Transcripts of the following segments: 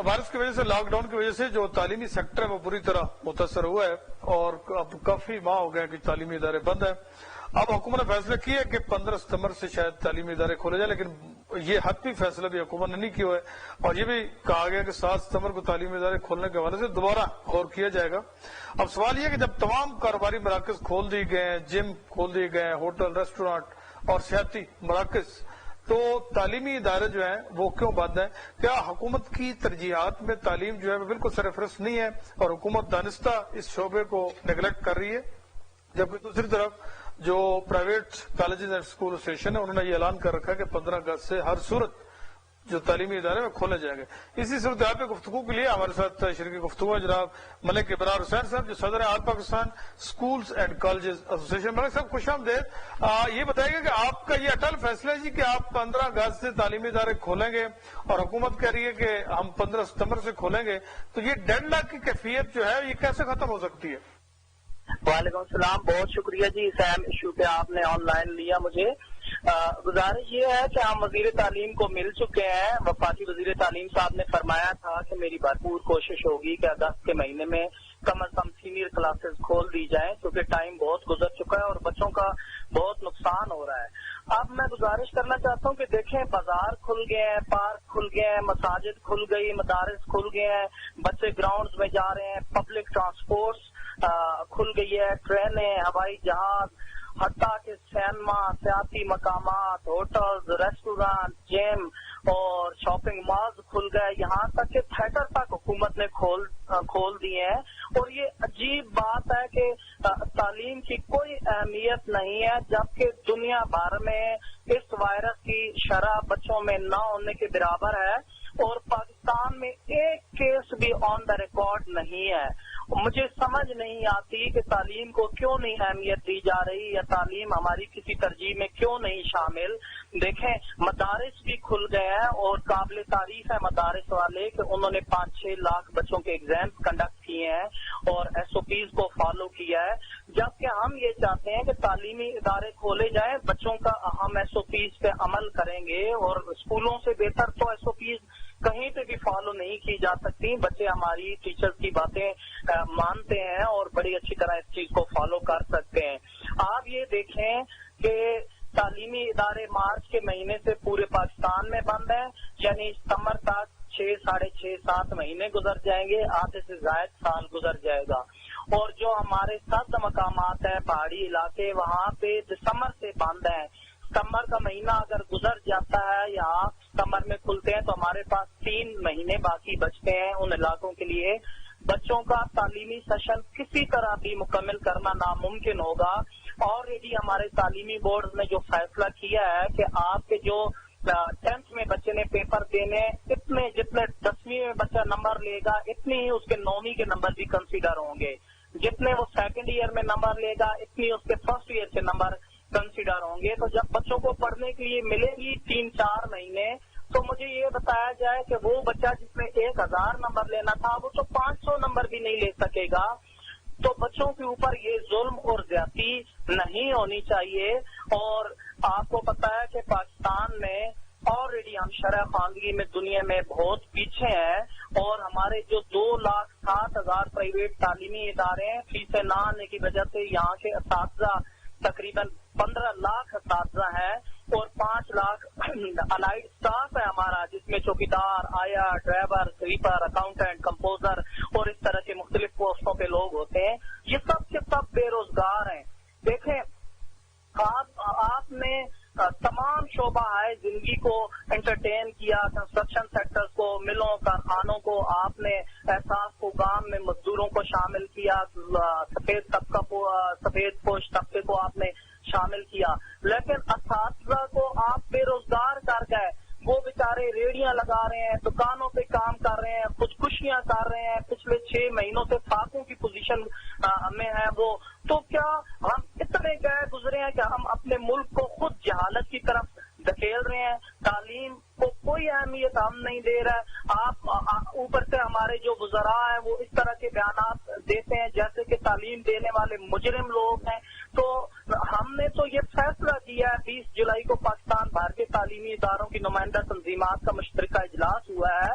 Virus کی وجہ سے، لاک ڈاؤن کی وجہ سے جو تعلیمی سیکٹر ہے وہ بری طرح متاثر ہوا ہے، اور اب کافی ماہ ہو گئے کہ تعلیمی ادارے بند ہیں۔ اب حکومت نے فیصلہ کیا ہے کہ 15 ستمبر سے شاید تعلیمی ادارے کھولے جائیں، لیکن یہ حتمی فیصلہ بھی حکومت نے نہیں کیا ہے، اور یہ بھی کہا گیا کہ 7 ستمبر کو تعلیمی ادارے کھولنے کے حوالے سے دوبارہ غور کیا جائے گا۔ اب سوال یہ ہے کہ جب تمام کاروباری مراکز کھول دیے گئے ہیں، جم کھول دیے گئے ہیں، ہوٹل، ریسٹورانٹ اور سیاحتی مراکز، تو تعلیمی ادارے جو ہیں وہ کیوں بند ہیں؟ کیا حکومت کی ترجیحات میں تعلیم جو ہے وہ بالکل سرفرست نہیں ہے اور حکومت دانستہ اس شعبے کو نیگلیکٹ کر رہی ہے؟ جبکہ دوسری طرف جو private colleges and school association ہے، انہوں نے یہ اعلان کر رکھا ہے کہ 15 اگست سے ہر صورت جو تعلیمی ادارے میں کھولے جائیں گے۔ اسی صورتحال پہ گفتگو کے لیے ہمارے ساتھ شریک گفتگو ہے جناب ملک ابرار حسین صاحب، جو صدر All Pakistan Schools and Colleges Association. Malik صاحب خوش آمدید۔ یہ بتائیے گا کہ آپ کا یہ اٹل فیصلہ ہے جی کہ آپ 15 اگست سے تعلیمی ادارے کھولیں گے، اور حکومت کہہ رہی ہے کہ ہم 15 ستمبر سے کھولیں گے، تو یہ ڈیڈ لاک کی کیفیت جو ہے یہ کیسے ختم ہو سکتی ہے؟ وعلیکم السلام، بہت شکریہ جی اس اہم ایشو پہ آپ نے آن لائن لیا مجھے۔ گزارش یہ ہے کہ ہم وزیر تعلیم کو مل چکے ہیں۔ وفاقی وزیر تعلیم صاحب نے فرمایا تھا کہ میری بھرپور کوشش ہوگی کہ اگست کے مہینے میں کم از کم سینئر کلاسز کھول دی جائیں، کیونکہ ٹائم بہت گزر چکا ہے اور بچوں کا بہت نقصان ہو رہا ہے۔ اب میں گزارش کرنا چاہتا ہوں کہ دیکھیں، بازار کھل گئے ہیں، پارک کھل گئے ہیں، مساجد کھل گئی، مدارس کھل گئے ہیں، بچے گراؤنڈز میں جا رہے ہیں، پبلک ٹرانسپورٹس کھل گئی ہے، ٹرینیں، ہوائی جہاز، حتیٰ کہ سینما، سیاحتی مقامات، ہوٹلز، ریسٹورانٹ، جم اور شاپنگ مالز کھل گئے، یہاں تک کہ تھیٹر تک حکومت نے کھول دیے ہیں۔ اور یہ عجیب بات ہے کہ تعلیم کی کوئی اہمیت نہیں ہے، جبکہ دنیا بھر میں اس وائرس کی شرح بچوں میں نہ ہونے کے برابر ہے، اور پاکستان میں ایک کیس بھی آن دا ریکارڈ نہیں ہے۔ مجھے سمجھ نہیں آتی کہ تعلیم کو کیوں نہیں اہمیت دی جا رہی، یا تعلیم ہماری کسی ترجیح میں کیوں نہیں شامل۔ دیکھیں، مدارس بھی کھل گئے ہیں، اور قابل تعریف ہے مدارس والے کہ انہوں نے 5-6 لاکھ بچوں کے ایگزامز کنڈکٹ کیے ہیں اور ایس او پیز کو فالو کیا ہے، جبکہ ہم یہ چاہتے ہیں کہ تعلیمی ادارے کھولے جائیں، بچوں کا ہم ایس او پیز پہ عمل کریں گے، اور اسکولوں سے بہتر تو ایس او پیز کہیں پہ بھی فالو نہیں کی جا سکتی۔ بچے ہماری ٹیچرز کی باتیں مانتے ہیں اور بڑی اچھی طرح اس چیز کو فالو کر سکتے ہیں۔ آپ یہ دیکھیں کہ تعلیمی ادارے مارچ کے مہینے سے پورے پاکستان میں بند ہیں، یعنی ستمبر تک 6، 6.5، 7 مہینے گزر جائیں گے، آدھے سے زائد سال گزر جائے گا۔ اور جو ہمارے سرد مقامات ہیں، پہاڑی علاقے، وہاں پہ دسمبر سے بند ہیں۔ ستمبر کا مہینہ اگر گزر جاتا ہے یا ستمبر میں کھلتے ہیں تو ہمارے پاس 3 مہینے باقی بچتے ہیں ان علاقوں کے لیے۔ بچوں کا تعلیمی سیشن کسی طرح بھی مکمل کرنا ناممکن ہوگا۔ آلریڈی ہمارے تعلیمی بورڈ نے جو فیصلہ کیا ہے کہ آپ کے جو 10th میں بچے نے پیپر دینے، اتنے جتنے 10ویں میں بچہ نمبر لے گا اتنی ہی اس کے 9ویں کے نمبر بھی کنسیڈر ہوں گے، جتنے وہ 2nd ایئر میں نمبر لے گا اتنی اس کے 1st ایئر کے نمبر کنسیڈر ہوں گے۔ تو جب بچوں کو پڑھنے کے لیے ملے گی 3-4 مہینے، تو مجھے یہ بتایا جائے کہ وہ بچہ جس نے 1000 نمبر لینا تھا وہ تو 500 نمبر بھی نہیں لے سکے گا۔ تو بچوں کے اوپر یہ ظلم اور زیادتی نہیں ہونی چاہیے۔ اور آپ کو پتا ہے کہ پاکستان میں آلریڈی ہم شرح خواندگی میں دنیا میں بہت پیچھے ہیں، اور ہمارے جو 2,60,000 پرائیویٹ تعلیمی ادارے ہیں، فیسیں نہ آنے کی وجہ سے یہاں کے اساتذہ تقریباً 15 لاکھ اساتذہ ہیں، اور 5 لاکھ الائڈ اسٹاف ہے ہمارا، جس میں چوکیدار، آیا، ڈرائیور، سویپر، اکاؤنٹنٹ، کمپوزر اور اس طرح کے مختلف پوسٹوں پہ لوگ ہوتے ہیں۔ یہ سب کے سب بے روزگار ہیں۔ دیکھیں، آپ نے تمام شعبہ ہے زندگی کو انٹرٹین کیا، کنسٹرکشن سیکٹر کو، ملوں، کارخانوں کو، آپ نے احساس کو، گام میں مزدوروں کو شامل کیا، سفید پوش طبقے کو آپ نے شامل کیا، لیکن اساتذہ کو آپ بے روزگار کر گئے۔ وہ بیچارے ریڑیاں لگا رہے ہیں، دکانوں پہ کام کر رہے ہیں، خودکشیاں کر رہے ہیں، پچھلے 6 مہینوں سے فاقوں کی پوزیشن میں ہے وہ۔ تو کیا ہم اتنے گئے گزرے ہیں کہ ہم اپنے ملک کو خود جہالت کی طرف دھکیل رہے ہیں؟ تعلیم کو کوئی اہمیت ہم نہیں دے رہے۔ آپ اوپر سے ہمارے جو وزراء ہیں وہ اس طرح کے بیانات دیتے ہیں جیسے کہ تعلیم دینے والے مجرم لوگ ہیں۔ تو ہم نے تو یہ فیصلہ کیا ہے، 20 جولائی کو پاکستان بھر کے تعلیمی اداروں کی نمائندہ تنظیمات کا مشترکہ اجلاس ہوا ہے،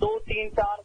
2, 3, 4,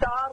4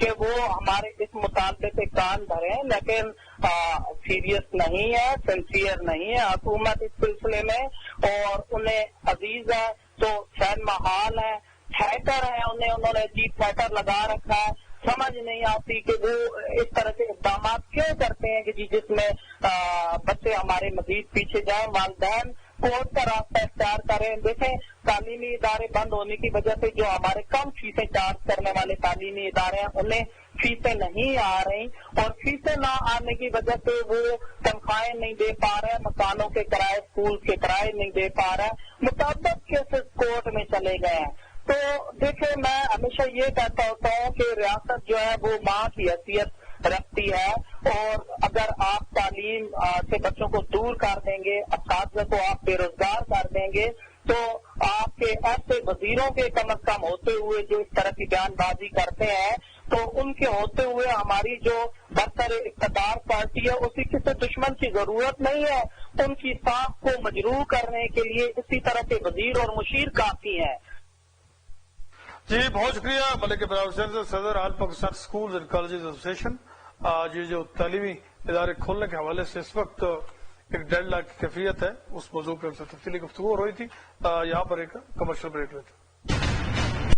کہ وہ ہمارے اس مطالبے پہ کان دھریں، لیکن سیریس نہیں ہے، سنسیئر نہیں ہے حکومت اس سلسلے میں، اور انہیں عزیز ہے تو سینما ہال ہے، تھیٹر ہے، انہوں نے جی تھیٹر لگا رکھا ہے، سمجھ نہیں آتی کہ وہ اس طرح کے اقدامات کیوں کرتے ہیں کہ جس میں بچے ہمارے مزید پیچھے جائیں، والدین کورٹ کا راستہ اختیار کریں۔ دیکھیں تعلیمی ادارے بند ہونے کی وجہ سے جو ہمارے کم فیسیں چارج کرنے والے تعلیمی ادارے ہیں انہیں فیسیں نہیں آ رہی، اور فیسیں نہ آنے کی وجہ سے وہ تنخواہیں نہیں دے پا رہے، مکانوں کے کرائے، اسکول کے کرائے نہیں دے پا رہے، مطابق کیسز کورٹ میں چلے گئے ہیں۔ تو دیکھیں میں ہمیشہ یہ کہتا ہوتا ہوں کہ ریاست جو ہے وہ ماں کی حیثیت رکھتی ہے، اور اگر آپ تعلیم سے بچوں کو دور کر دیں گے، اساتذہ کو آپ بے روزگار کر دیں گے، تو آپ کے ایسے وزیروں کے کم از کم ہوتے ہوئے جو اس طرح کی بیان بازی کرتے ہیں، تو ان کے ہوتے ہوئے ہماری جو برتر اقتدار پارٹی ہے اسی کسی دشمن کی ضرورت نہیں ہے، ان کی ساکھ کو مجروح کرنے کے لیے اسی طرح کے وزیر اور مشیر کافی ہیں۔ جی بہت شکریہ ملک ابراہیم حسین سے، صدر All Pakistan Schools and Colleges Association. آج یہ جو تعلیمی ادارے کھولنے کے حوالے سے اس وقت ایک ڈیڈ لاک کی کیفیت ہے، اس موضوع پہ ہم سے تفصیلی گفتگو ہو رہی تھی۔ یہاں پر ایک کمرشل بریک لیتے ہیں۔